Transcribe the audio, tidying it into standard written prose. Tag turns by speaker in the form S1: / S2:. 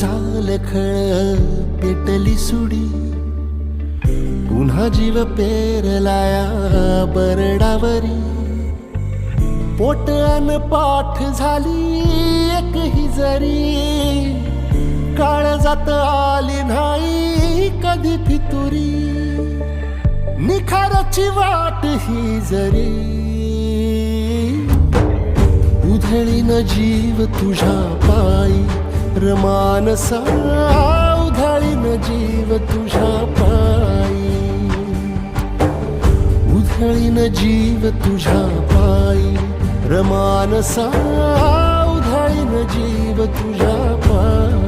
S1: झालं खळ पेटली सुडी, पुन्हा जीव पेरलाया बरडावरी. पोट अन पाठ झाली एक ही जरी, काळजात आली नाही कधी फितुरी. निखाराची वाट ही जरी, उधळीन जीव तुझ्या पायी रमानसा. उधळीन जीव तुझ्या पायी, उधळीन जीव तुझ्या पायी रमानसा. उधळीन जीव तुझ्या पायी.